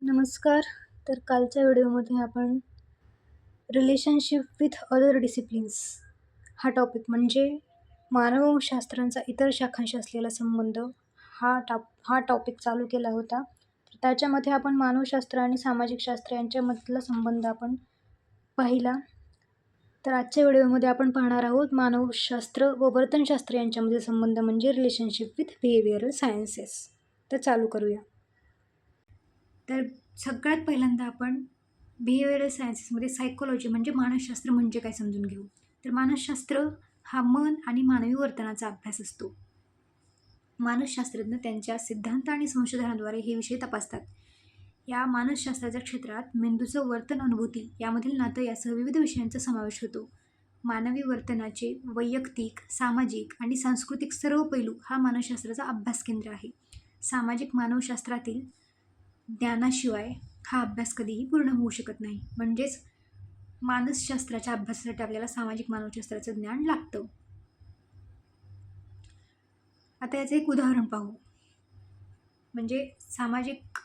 नमस्कार. तर कालच्या व्हिडिओमध्ये आपण रिलेशनशिप विथ अदर डिसिप्लिन्स हा टॉपिक म्हणजे मानवशास्त्रांचा इतर शाखांशी असलेला संबंध हा टॉपिक चालू केला होता. तर त्याच्यामध्ये आपण मानवशास्त्र आणि सामाजिक शास्त्र यांच्यामधला संबंध आपण पाहिला. तर आजच्या व्हिडिओमध्ये आपण पाहणार आहोत मानवशास्त्र व वर्तनशास्त्र यांच्यामधील संबंध म्हणजे रिलेशनशिप विथ बिहेवियरल सायन्सेस. तर चालू करूया. तर सगळ्यात पहिल्यांदा आपण बिहेवियरल सायन्सेसमध्ये सायकोलॉजी म्हणजे मानसशास्त्र म्हणजे काय समजून घेऊ. तर मानसशास्त्र हा मन आणि मानवी वर्तनाचा अभ्यास असतो. मानसशास्त्रज्ञ त्यांच्या सिद्धांत आणि संशोधनाद्वारे हे विषय तपासतात. या मानसशास्त्राच्या क्षेत्रात मेंदूचं वर्तन, अनुभूती यामधील नातं यासह विविध विषयांचा समावेश होतो. मानवी वर्तनाचे वैयक्तिक, सामाजिक आणि सांस्कृतिक सर्व पैलू हा मानसशास्त्राचा अभ्यास केंद्र आहे. सामाजिक मानवशास्त्रातील ज्ञानाशिवाय हा अभ्यास कधीही पूर्ण होऊ शकत नाही. म्हणजेच मानसशास्त्राच्या अभ्यासासाठी आपल्याला सामाजिक मानवशास्त्राचं ज्ञान लागतं. आता याचं एक उदाहरण पाहू. म्हणजे सामाजिक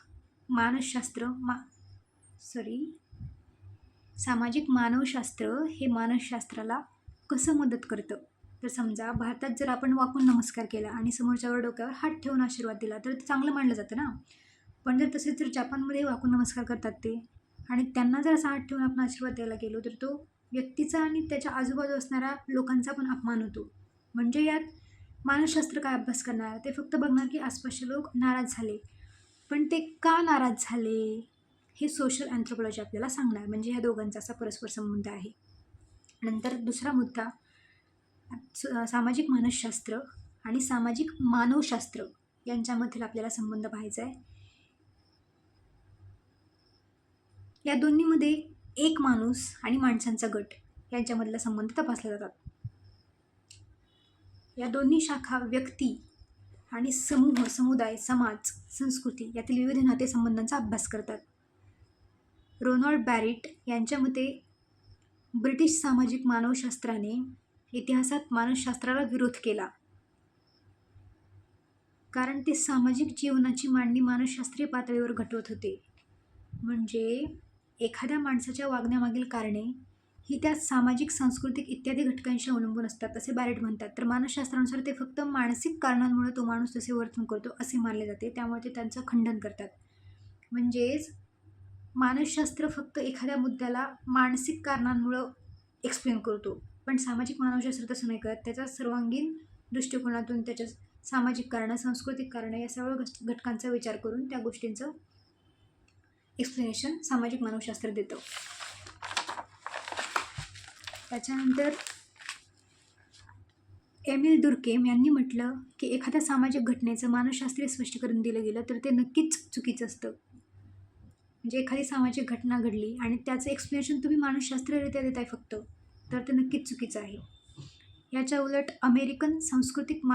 मानवशास्त्र हे मानसशास्त्राला कसं मदत करतं. तर समजा भारतात जर आपण वाकून नमस्कार केला आणि समोरच्यावर डोक्यावर हात ठेवून आशीर्वाद दिला तर ते चांगलं मानलं जातं ना. पण जर तसेच जर जापानमध्ये वाकून नमस्कार करतात ते आणि त्यांना जर असा हात ठेवून आपण आशीर्वाद द्यायला गेलो तर तो व्यक्तीचा आणि त्याच्या आजूबाजू असणाऱ्या लोकांचा पण अपमान होतो. म्हणजे यात मानसशास्त्र काय अभ्यास करणार, ते फक्त बघणार की आसपासचे लोक नाराज झाले, पण ते का नाराज झाले हे सोशल अँथ्रोपॉलॉजी आपल्याला सांगणार. म्हणजे ह्या दोघांचा असा परस्पर संबंध आहे. नंतर दुसरा मुद्दा, सामाजिक मानसशास्त्र आणि सामाजिक मानवशास्त्र यांच्यामधील आपल्याला संबंध पाहायचा आहे. या दोन्हीमध्ये एक माणूस आणि माणसांचा गट यांच्यामधला संबंध तपासला जातात. या दोन्ही शाखा व्यक्ती आणि समूह, समुदाय, समाज, संस्कृती यातील विविध नातेसंबंधांचा अभ्यास करतात. रोनाल्ड बॅरेट यांच्या मते ब्रिटिश सामाजिक मानवशास्त्राने इतिहासात मानसशास्त्राला विरोध केला, कारण ते सामाजिक जीवनाची मांडणी मानसशास्त्रीय पातळीवर घडवत होते. म्हणजे एखाद्या माणसाच्या वागण्यामागील कारणे ही त्या सामाजिक, सांस्कृतिक इत्यादी घटकांशी अवलंबून असतात असे बॅरेट म्हणतात. तर मानसशास्त्रानुसार ते फक्त मानसिक कारणांमुळे तो माणूस तसे वर्तन करतो असे मानले जाते. त्यामुळे ते त्यांचं खंडन करतात. म्हणजेच मानसशास्त्र फक्त एखाद्या मुद्द्याला मानसिक कारणांमुळं एक्सप्लेन करतो, पण सामाजिक मानवशास्त्र तसं नाही करत. त्याचा सर्वांगीण दृष्टिकोनातून त्याच्या सामाजिक कारणं, सांस्कृतिक कारणं या सर्व घटकांचा विचार करून त्या गोष्टींचं एक्सप्लेनेशन सामाजिक मानवशास्त्र देतं. त्याच्यानंतर एमिल दुर्केम यांनी म्हटलं की एखाद्या सामाजिक घटनेचं मानसशास्त्रीय स्पष्टीकरण दिलं गेलं तर ते नक्कीच चुकीचं असतं. म्हणजे एखादी सामाजिक घटना घडली आणि त्याचं एक्सप्लेनेशन तुम्ही मानसशास्त्रीयरित्या देताय फक्त, तर ते नक्कीच चुकीचं आहे. याच्या उलट अमेरिकन सांस्कृतिक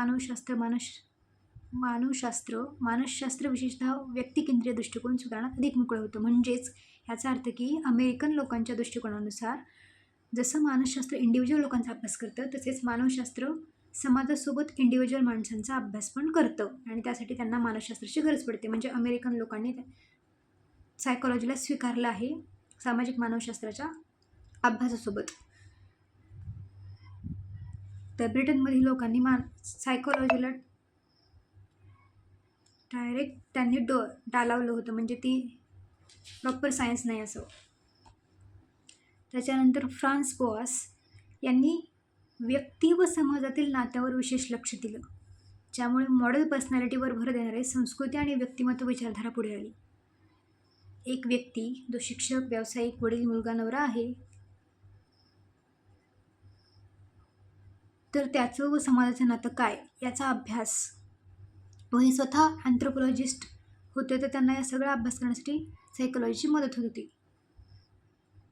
मानसशास्त्र विशेषतः व्यक्तिकेंद्रीय दृष्टिकोन स्वीकारण्यात अधिक मोकळं होतं. म्हणजेच याचा अर्थ की अमेरिकन लोकांच्या दृष्टिकोनानुसार जसं मानसशास्त्र इंडिव्हिज्युअल लोकांचा अभ्यास करतं, तसेच मानवशास्त्र समाजासोबत इंडिव्हिज्युअल माणसांचा अभ्यास पण करतं आणि त्यासाठी त्यांना मानसशास्त्राची गरज पडते. म्हणजे अमेरिकन लोकांनी सायकोलॉजीला स्वीकारलं आहे सामाजिक मानवशास्त्राच्या अभ्यासासोबत. तर ब्रिटनमधील लोकांनी सायकोलॉजीला डायरेक्ट त्यांनी डालावलं होतं, म्हणजे ती प्रॉपर सायन्स नाही असं. त्याच्यानंतर फ्रान्स बोआस यांनी व्यक्ती व समाजातील नात्यावर विशेष लक्ष दिलं, ज्यामुळे मॉडेल पर्सनॅलिटीवर भर देणारे संस्कृती आणि व्यक्तिमत्व विचारधारा पुढे आली. एक व्यक्ती जो शिक्षक, व्यावसायिक, वडील, मुलगा, नवरा आहे, तर त्याचं व समाजाचं नातं काय याचा अभ्यास, व हे स्वतः अँथ्रोपॉलॉजिस्ट होते, तर त्यांना या सगळा अभ्यास करण्यासाठी सायकोलॉजीची मदत होत होती.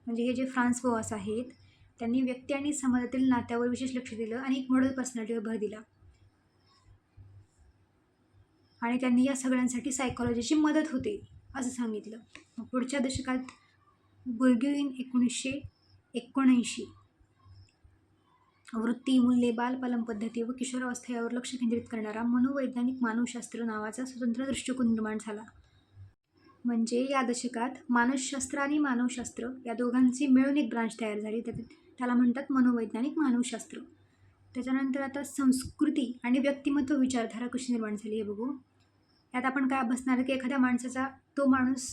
म्हणजे हे जे फ्रान्स बोआस आहेत त्यांनी व्यक्ती आणि समाजातील नात्यावर विशेष लक्ष दिलं आणि एक मॉडेल पर्सनॅलिटीवर भर दिला आणि त्यांनी या सगळ्यांसाठी सायकोलॉजीची मदत होते असं सांगितलं. पुढच्या दशकात बुर्ग्युइन 1979 वृत्ती, मूल्ये, बालपालन पद्धती व किशोरावस्था यावर लक्ष केंद्रित करणारा मनोवैज्ञानिक मानवशास्त्र नावाचा स्वतंत्र दृष्टिकोन निर्माण झाला. म्हणजे या दशकात मानसशास्त्र आणि मानवशास्त्र या दोघांची मिळून एक ब्रांच तयार झाली. त्याला म्हणतात मनोवैज्ञानिक मानवशास्त्र. त्याच्यानंतर आता संस्कृती आणि व्यक्तिमत्व विचारधारा कशी निर्माण झाली हे बघू. यात आपण काय अभ्यासणार की एखाद्या माणसाचा, तो माणूस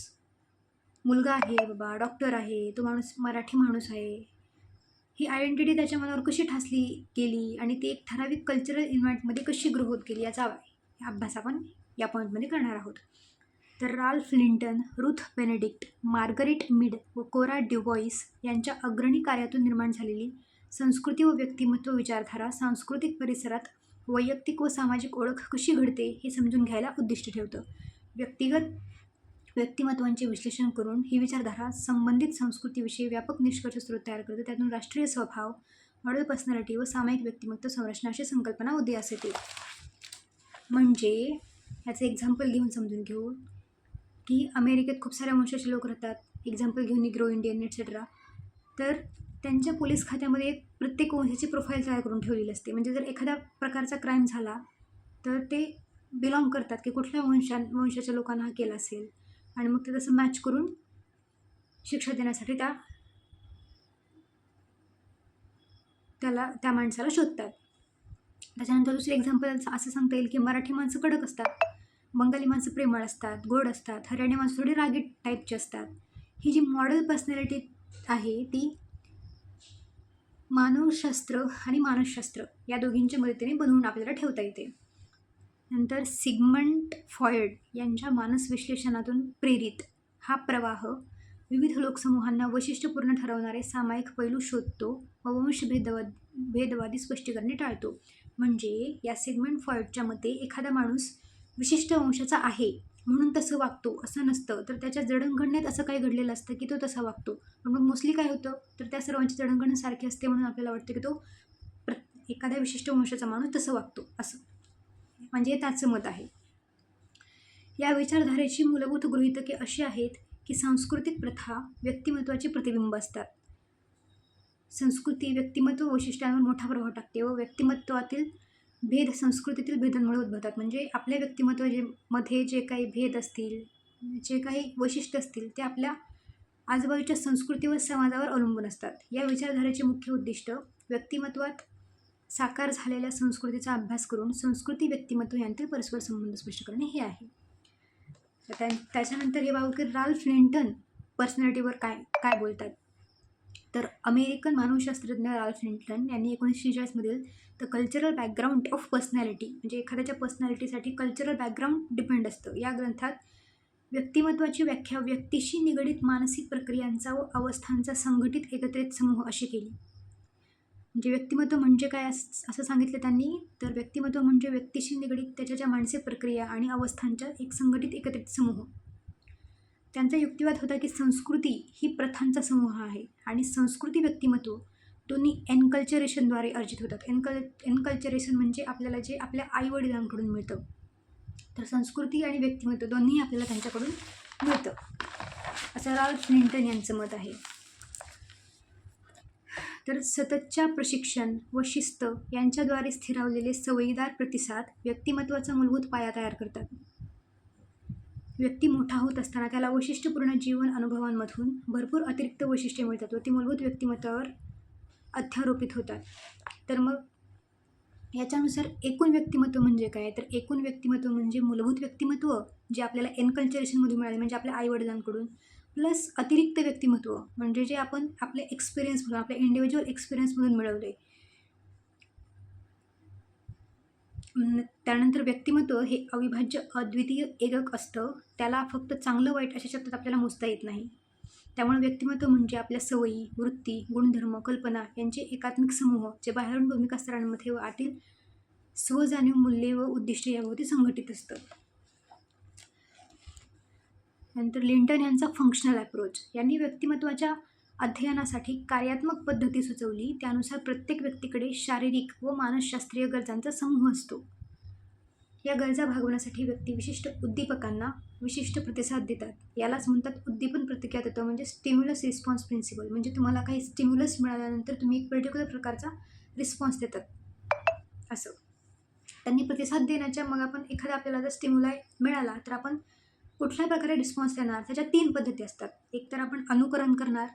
मुलगा आहे बाबा, डॉक्टर आहे, तो माणूस मराठी माणूस आहे, ही आयडेंटिटी त्याच्या मनावर कशी ठासली गेली आणि ती एक ठराविक कल्चरल इन्व्हायरमेंटमध्ये कशी ग्रो होत गेली याचा अभ्यास आपण या पॉईंटमध्ये करणार आहोत. तर Ralph Linton, Ruth Benedict, Margaret मीड व कोरा ड्युबॉइस यांच्या अग्रणी कार्यातून निर्माण झालेली संस्कृती व व्यक्तिमत्व विचारधारा सांस्कृतिक परिसरात वैयक्तिक व सामाजिक ओळख कशी घडते हे समजून घ्यायला उद्दिष्ट ठेवतं. व्यक्तिगत व्यक्तिमत्वांचे विश्लेषण करून ही विचारधारा संबंधित संस्कृतीविषयी व्यापक निष्कर्ष स्रोत तयार करते. त्यातून राष्ट्रीय स्वभाव, मॉडेल पर्सनॅलिटी व सामायिक व्यक्तिमत्व संरचना अशी संकल्पना उदयास येते. म्हणजे याचं एक्झाम्पल घेऊन समजून घेऊ की अमेरिकेत खूप साऱ्या वंशाचे लोक राहतात. एक्झाम्पल घेऊन निग्रो, इंडियन एटसेट्रा. तर त्यांच्या पोलीस खात्यामध्ये प्रत्येक वंशाची प्रोफाईल तयार करून ठेवलेली असते. म्हणजे जर एखाद्या प्रकारचा क्राईम झाला तर ते बिलॉंग करतात की कुठल्या वंशाच्या लोकांना हा केला असेल आणि मग ते तसं मॅच करून शिक्षा देण्यासाठी त्या माणसाला शोधतात. त्याच्यानंतर दुसरे एक्झाम्पल असं सांगता येईल की मराठी माणसं कडक असतात, बंगाली माणसं प्रेमळ असतात, गोड असतात, हरियाणी माणसं थोडी रागीट टाईपची असतात. ही जी मॉडेल पर्सनॅलिटी आहे ती मानवशास्त्र आणि मानसशास्त्र या दोघींच्या मदतीने बनवून आपल्याला ठेवता येते. नंतर सिग्मंड फ्रॉइड यांच्या मानस विश्लेषणातून प्रेरित हा प्रवाह विविध लोकसमूहांना वैशिष्ट्यपूर्ण ठरवणारे सामायिक पैलू शोधतो व वंशभेदवादी स्पष्टीकरणे टाळतो. म्हणजे या सिग्मंड फ्रॉइडच्या मते एखादा माणूस विशिष्ट वंशाचा आहे म्हणून तसं वागतो असं नसतं, तर त्याच्या जडणघडणीत असं काही घडलेलं असतं की तो तसा वागतो. पण मग मोस्टली काय होतं तर त्या सर्वांची जडणघडण सारखी असते म्हणून आपल्याला वाटतं की तो एखाद्या विशिष्ट वंशाचा माणूस तसं वागतो असं. म्हणजे त्याचं मत आहे. या विचारधारेची मूलभूत गृहीतके अशी आहेत की सांस्कृतिक प्रथा व्यक्तिमत्वाचे प्रतिबिंब असतात. संस्कृती व्यक्तिमत्व वैशिष्ट्यांवर मोठा प्रभाव टाकते व व्यक्तिमत्वातील भेद संस्कृतीतील भेदांमुळे उद्भवतात. म्हणजे आपल्या मध्ये जे काही भेद असतील, जे काही वैशिष्ट्य असतील ते आपल्या आजूबाजूच्या संस्कृती व समाजावर अवलंबून असतात. या विचारधारेचे मुख्य उद्दिष्ट व्यक्तिमत्वात साकार झालेल्या संस्कृतीचा अभ्यास करून संस्कृती व्यक्तिमत्व यांतील परस्पर संबंध स्पष्ट करणे हे आहे. त्याच्यानंतर हे बघू की राल्फ लिंटन पर्सनॅलिटीवर काय बोलतात. तर अमेरिकन मानवशास्त्रज्ञ राल्फ लिंटन यांनी 1946 मधील the cultural background of personality, म्हणजे एखाद्याच्या पर्सनॅलिटीसाठी कल्चरल बॅकग्राऊंड डिपेंड असतं, या ग्रंथात व्यक्तिमत्वाची व्याख्या व्यक्तीशी निगडीत मानसिक प्रक्रियांचा व अवस्थांचा संघटित एकत्रित समूह अशी केली. म्हणजे व्यक्तिमत्व म्हणजे काय असं सांगितलं त्यांनी. तर व्यक्तिमत्व म्हणजे व्यक्तीशी निगडीत त्याच्या ज्या मानसिक प्रक्रिया आणि अवस्थांच्या एक संघटित एकत्रित समूह. त्यांचा युक्तिवाद होता की संस्कृती ही प्रथांचा समूह आहे आणि संस्कृती व्यक्तिमत्व दोन्ही एनकल्चरेशनद्वारे अर्जित होतात. एनकल्चरेशन म्हणजे आपल्याला जे आपल्या आईवडिलांकडून मिळतं, तर संस्कृती आणि व्यक्तिमत्व दोन्ही आपल्याला त्यांच्याकडून मिळतं असं राल्फ लिंटन यांचं मत आहे. तर सततच्या प्रशिक्षण व शिस्त यांच्याद्वारे स्थिरावलेले सवयीदार प्रतिसाद व्यक्तिमत्वाचा मूलभूत पाया तयार करतात. व्यक्ती मोठा होत असताना त्याला वैशिष्ट्यपूर्ण जीवन अनुभवांमधून भरपूर अतिरिक्त वैशिष्ट्ये मिळतात व ती मूलभूत व्यक्तिमत्वावर अध्यारोपित होतात. तर मग याच्यानुसार एकूण व्यक्तिमत्व म्हणजे काय, तर एकूण व्यक्तिमत्व म्हणजे मूलभूत व्यक्तिमत्व जे आपल्याला एनकल्चरेशनमधून मिळाले, म्हणजे आपल्या आईवडिलांकडून, प्लस अतिरिक्त व्यक्तिमत्व म्हणजे जे आपण आपल्या एक्सपिरियन्समधून, आपल्या इंडिव्हिज्युअल एक्सपिरियन्समधून मिळवले. त्यानंतर व्यक्तिमत्व हे अविभाज्य अद्वितीय एकक असतं, त्याला फक्त चांगलं वाईट अशा शब्दात आपल्याला मोजता येत नाही. त्यामुळे व्यक्तिमत्व म्हणजे आपल्या सवयी, वृत्ती, गुणधर्म, कल्पना यांचे एकात्मिक समूह जे बाहेरून भूमिका स्तरांमध्ये व आतील स्वजाणीव, मूल्ये व उद्दिष्टे याभोवती संघटित असतं. नंतर लिंटन यांचा फंक्शनल अप्रोच, यांनी व्यक्तिमत्वाच्या अध्ययनासाठी कार्यात्मक पद्धती सुचवली. त्यानुसार प्रत्येक व्यक्तीकडे शारीरिक व मानसशास्त्रीय गरजांचा समूह असतो. या गरजा भागवण्यासाठी व्यक्ती विशिष्ट उद्दीपकांना विशिष्ट प्रतिसाद देतात. यालाच म्हणतात उद्दीपन प्रतिक्रिया तत्व, म्हणजे स्टिम्युलस रिस्पॉन्स प्रिन्सिपल. म्हणजे तुम्हाला काही स्टिम्युलस मिळाल्यानंतर तुम्ही एक पर्टिक्युलर प्रकारचा रिस्पॉन्स देतात असं. त्यांनी प्रतिसाद देण्याच्या मग आपण एखादा आपल्याला जर स्टिम्युलाय मिळाला तर आपण कुठल्या प्रकारे रिस्पॉन्स देणार त्याच्या 3 पद्धती असतात. एकतर आपण अनुकरण करणार,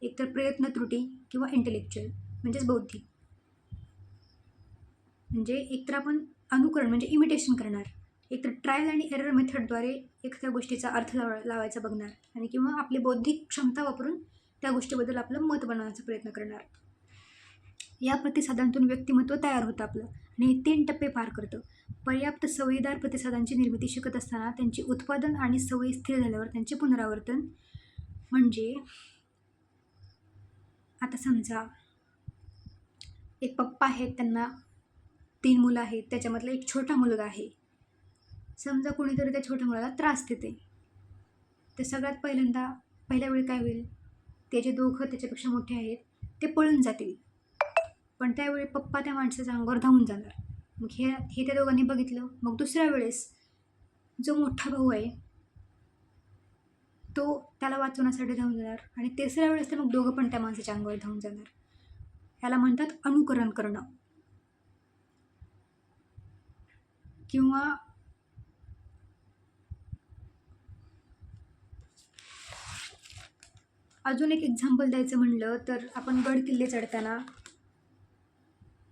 एकतर प्रयत्न त्रुटी किंवा इंटेलेक्च्युअल म्हणजेच बौद्धिक. म्हणजे एकतर आपण अनुकरण म्हणजे इमिटेशन करणार, एकतर ट्रायल आणि एरर मेथडद्वारे एखाद्या गोष्टीचा अर्थ लावायचा बघणार आणि किंवा आपली बौद्धिक क्षमता वापरून त्या गोष्टीबद्दल आपलं मत बनवण्याचा प्रयत्न करणार. या प्रतिसादांतून व्यक्तिमत्व तयार होतं आपलं आणि हे 3 टप्पे पार करतं. पर्याप्त सवयीदार प्रतिसादांची निर्मिती शिकत असताना त्यांची उत्पादन आणि सवयी स्थिर झाल्यावर त्यांचे पुनरावर्तन. म्हणजे आता समजा एक पप्पा आहेत, त्यांना 3 मुलं आहेत, त्याच्यामधला एक छोटा मुलगा आहे. समजा कोणीतरी त्या छोट्या मुलाला त्रास देते, तर सगळ्यात पहिल्या वेळी काय होईल, ते जे दोघं त्याच्यापेक्षा मोठे आहेत ते पळून जातील, पण त्यावेळी पप्पा त्या माणसाच्या अंगावर धावून जाणार. मग हे त्या दोघांनी बघितलं. मग दुसऱ्या वेळेस जो मोठा भाऊ आहे तो त्याला वाचवण्यासाठी धावून जाणार आणि तिसऱ्या वेळेस तर मग दोघं पण त्या माणसाच्या अंगावर धावून जाणार. याला म्हणतात अनुकरण करणं. किंवा अजून एक एक्झाम्पल द्यायचं म्हणलं तर आपण गड किल्ले चढताना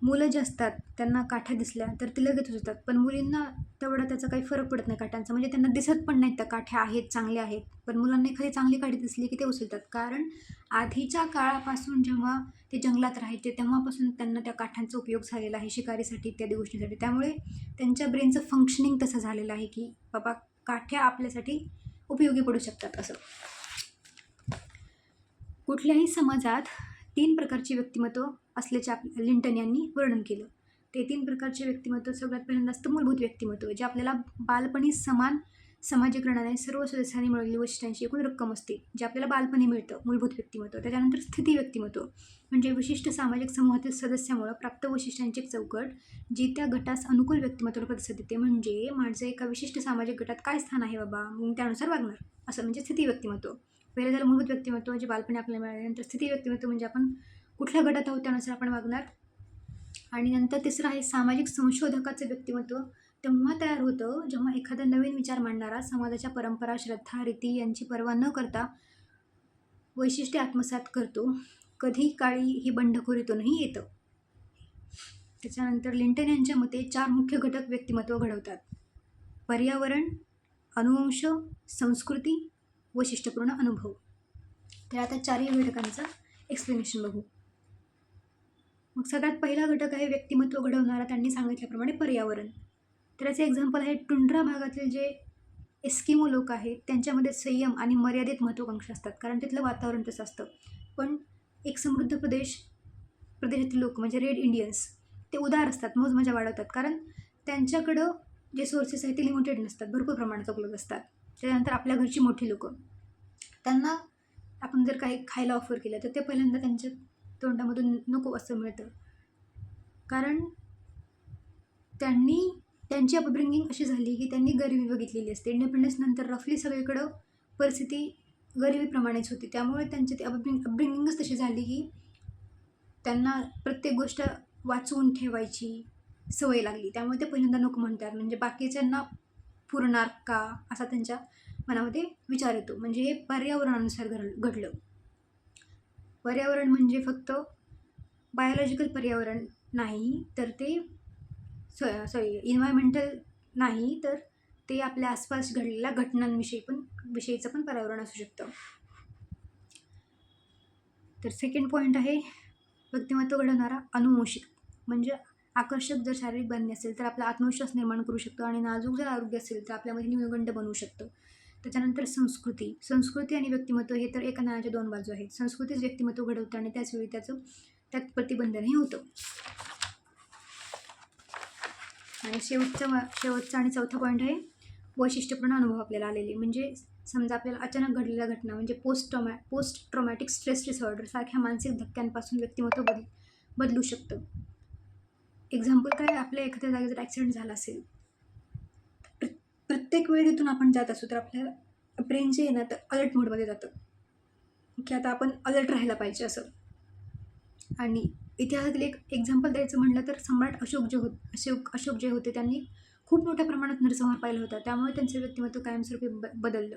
मुलं जे असतात त्यांना काठ्या दिसल्या तर ते लगेच उचलतात, पण मुलींना तेवढा त्याचा काही फरक पडत नाही काठ्यांचा. म्हणजे त्यांना दिसत पण नाहीत त्या काठ्या आहेत, चांगल्या आहेत, पण मुलांना एखादी चांगली काठी दिसली की ते उचलतात. कारण आधीच्या काळापासून जेव्हा ते जंगलात राहायचे तेव्हापासून त्यांना त्या काठ्यांचा उपयोग झालेला आहे शिकारीसाठी इत्यादी गोष्टींसाठी. त्यामुळे त्यांच्या ब्रेनचं फंक्शनिंग तसं झालेलं आहे की बाबा काठ्या आपल्यासाठी उपयोगी पडू शकतात असं. कुठल्याही समाजात 3 प्रकारचे व्यक्तिमत्व असल्याचे लिंटन यांनी वर्णन केलं. ते 3 प्रकारचे व्यक्तिमत्व सगळ्यात पहिल्यांदा असतं मूलभूत व्यक्तिमत्व, जे आपल्याला बालपणी समान समाजीकरणाने सर्व सदस्यांनी मिळवलेली वैशिष्ट्यांची एकूण रक्कम असते, जे आपल्याला बालपणी मिळतं मूलभूत व्यक्तिमत्व. त्याच्यानंतर स्थिती व्यक्तिमत्व म्हणजे विशिष्ट सामाजिक समूहातील सदस्यामुळे प्राप्त वैशिष्ट्यांची एक चौकट, जी त्या गटास अनुकूल व्यक्तिमत्वाला प्रतिसाद देते. म्हणजे माझं एका विशिष्ट सामाजिक गटात काय स्थान आहे बाबा, मग त्यानुसार वागणार, असं म्हणजे स्थिती व्यक्तिमत्व. पहिलं झालं मूलभूत व्यक्तिमत्व जे बालपणी आपल्याला मिळाले. नंतर स्थिती व्यक्तिमत्व म्हणजे आपण कुठल्या गटात आहोत त्यानुसार आपण वागणार. आणि नंतर तिसरं आहे सामाजिक संशोधकाचं व्यक्तिमत्व. तेव्हा तयार होतं जेव्हा एखादा नवीन विचार मांडणारा समाजाच्या परंपरा, श्रद्धा, रीती यांची पर्वा न करता वैशिष्ट्ये आत्मसात करतो. कधी काळी ही बंडखोरीतूनही येतं. त्याच्यानंतर लिंटन यांच्या मते 4 मुख्य घटक व्यक्तिमत्व घडवतात: पर्यावरण, अनुवंश, संस्कृती, वैशिष्ट्यपूर्ण अनुभव. तर आता 4ही घटकांचं एक्सप्लेनेशन बघू. मग सगळ्यात पहिला घटक आहे व्यक्तिमत्व घडवणारा, त्यांनी सांगितल्याप्रमाणे पर्यावरण. तर याचे एक्झाम्पल आहे टुंड्रा भागातील जे एस्किमो लोक आहेत त्यांच्यामध्ये संयम आणि मर्यादित महत्त्वाकांक्षा असतात, कारण तिथलं वातावरण तसं असतं. पण एक समृद्ध प्रदेशातील लोक म्हणजे रेड इंडियन्स ते उदार असतात, मौजमजा वाढवतात, कारण त्यांच्याकडं जे सोर्सेस आहेत ते लिमिटेड नसतात, भरपूर प्रमाणात उपलब्ध असतात. त्याच्यानंतर आपल्या घरची मोठी लोकं, त्यांना आपण जर काही खायला ऑफर केलं तर ते पहिल्यांदा त्यांच्या तोंडामधून नको असं मिळतं, कारण त्यांची अपब्रिंगिंग अशी झाली की त्यांनी गरिबी बघितलेली असते. इंडिपेंडन्स नंतर रफली सगळीकडं परिस्थिती गरिबीप्रमाणेच होती. त्यामुळे त्यांची ती अपब्रिंगिंगच तशी झाली की त्यांना प्रत्येक गोष्ट वाचवून ठेवायची सवय लागली. त्यामुळे ते पहिल्यांदा नको म्हणतात, म्हणजे बाकीच्यांना पुरणार का असा त्यांच्या मनामध्ये विचार येतो. म्हणजे हे पर्यावरणानुसार घडलं. पर्यावरण म्हणजे फक्त बायोलॉजिकल पर्यावरण नाही, तर ते इन्व्हायरमेंटल नाही, तर ते आपल्या आसपास घडलेल्या घटनांविषयीचं पण पर्यावरण असू शकतं. तर सेकंड पॉईंट आहे व्यक्तिमत्व घडवणारा अनुवंशिक. म्हणजे आकर्षक जर शारीरिक बांधणी असेल तर आपला आत्मविश्वास निर्माण करू शकतो, आणि नाजूक जर आरोग्य असेल तर आपल्यामध्ये न्यूनगंड बनवू शकतो. त्याच्यानंतर संस्कृती आणि व्यक्तिमत्व हे तर एका नाण्याच्या 2 बाजू आहेत. संस्कृतीच व्यक्तिमत्व घडवतं आणि त्याचवेळी त्यात प्रतिबंधनही होतं. आणि शेवटचा आणि चौथा पॉईंट आहे वैशिष्ट्यपूर्ण अनुभव आपल्याला आलेले. म्हणजे समजा आपल्याला अचानक घडलेल्या घटना म्हणजे पोस्ट ट्रॉमॅटिक स्ट्रेस डिसऑर्डर सारख्या मानसिक धक्क्यांपासून व्यक्तिमत्व बदलू शकतं. एक्झाम्पल काय, आपल्या एखाद्या जागी जर ॲक्सिडेंट झाला असेल, प्रत्येक वेळी तिथून आपण जात असू तर आपल्या ब्रेन जे आहे ना तर अलर्ट मोडमध्ये जातं की आता आपण अलर्ट राहायला पाहिजे असं. आणि इतिहासातील एक एक्झाम्पल द्यायचं म्हटलं तर सम्राट अशोक जे होते त्यांनी खूप मोठ्या प्रमाणात नरसंहार पाहिला होता, त्यामुळे त्यांचं व्यक्तिमत्व कायमस्वरूपी बदललं.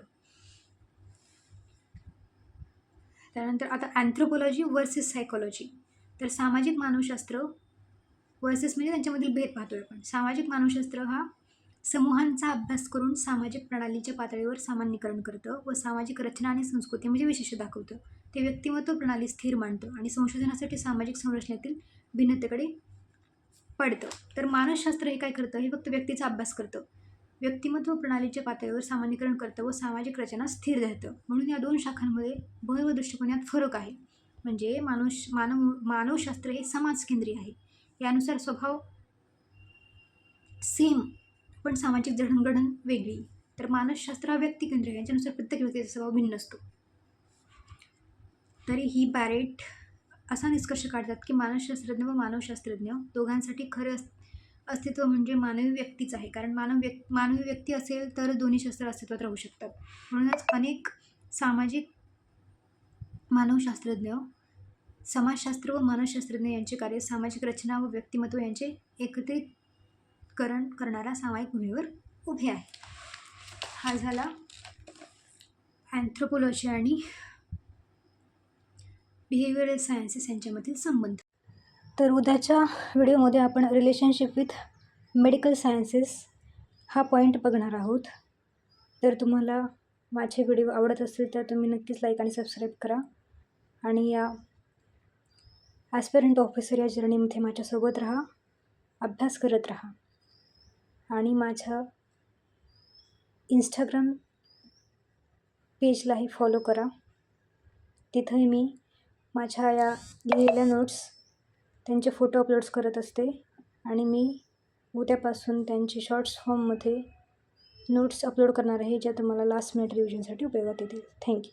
त्यानंतर आता अँथ्रोपॉलॉजी वर्सेस सायकॉलॉजी. तर सामाजिक मानवशास्त्र वर्सेस म्हणजे त्यांच्यामधील भेद पाहतोय आपण. सामाजिक मानवशास्त्र हा समूहांचा अभ्यास करून सामाजिक प्रणालीच्या पातळीवर सामान्यीकरण करतं व सामाजिक रचना आणि संस्कृती म्हणजे वैशिष्ट्य दाखवतं. ते व्यक्तिमत्व प्रणाली स्थिर मांडतं आणि संशोधनासाठी सामाजिक संरचनेतील भिन्नतेकडे पडतं. तर मानसशास्त्र हे काय करतं, हे फक्त व्यक्तीचा अभ्यास करतं, व्यक्तिमत्व प्रणालीच्या पातळीवर सामान्यीकरण करतं व सामाजिक रचना स्थिर धरतं. म्हणून या दोन शाखांमध्ये भर व दृष्टिकोनात फरक आहे. म्हणजे मानवशास्त्र हे समाजकेंद्रीय आहे, यानुसार स्वभाव सेम पण सामाजिक जडणघडण वेगळी. तर मानसशास्त्र हा व्यक्तिकेंद्रीय, याच्यानुसार प्रत्येक व्यक्तीचा स्वभाव भिन्न असतो. तरी ही बॅरेट असा निष्कर्ष काढतात की मानसशास्त्रज्ञ व मानवशास्त्रज्ञ दोघांसाठी खरं अस्तित्व म्हणजे मानवी व्यक्तीच आहे. कारण मानवी व्यक्ती असेल तर दोन्ही शास्त्र अस्तित्वात राहू शकतात. म्हणूनच अनेक सामाजिक मानवशास्त्रज्ञ समाजशास्त्र व मानसशास्त्रज्ञ यांचे कार्य सामाजिक रचना व व्यक्तिमत्व यांचे एकत्रितकरण करणाऱ्या सामायिक भूमीवर उभे आहे. हा झाला अँथ्रोपॉलॉजी आणि बिहेवियरल सायन्सेस यांच्यामधील संबंध. तर उद्याच्या व्हिडिओमध्ये आपण रिलेशनशिप विथ मेडिकल सायन्सेस हा पॉईंट बघणार आहोत. तर तुम्हाला माझे व्हिडिओ आवडत असतील तर तुम्ही नक्कीच लाईक आणि सबस्क्राईब करा आणि या ॲस्पिरंट ऑफिसर या जर्नीमध्ये माझ्यासोबत राहा, अभ्यास करत राहा आणि माझ्या इंस्टाग्राम पेजलाही फॉलो करा. तिथंही मी माझ्या या लिहिलेल्या नोट्स त्यांचे फोटो अपलोड्स करत असते आणि मी उद्यापासून त्यांची शॉर्ट्स फॉर्ममध्ये नोट्स अपलोड करणार आहे, ज्या तुम्हाला लास्ट मिनिट रिव्हिजनसाठी उपयोगात येतील. थँक्यू.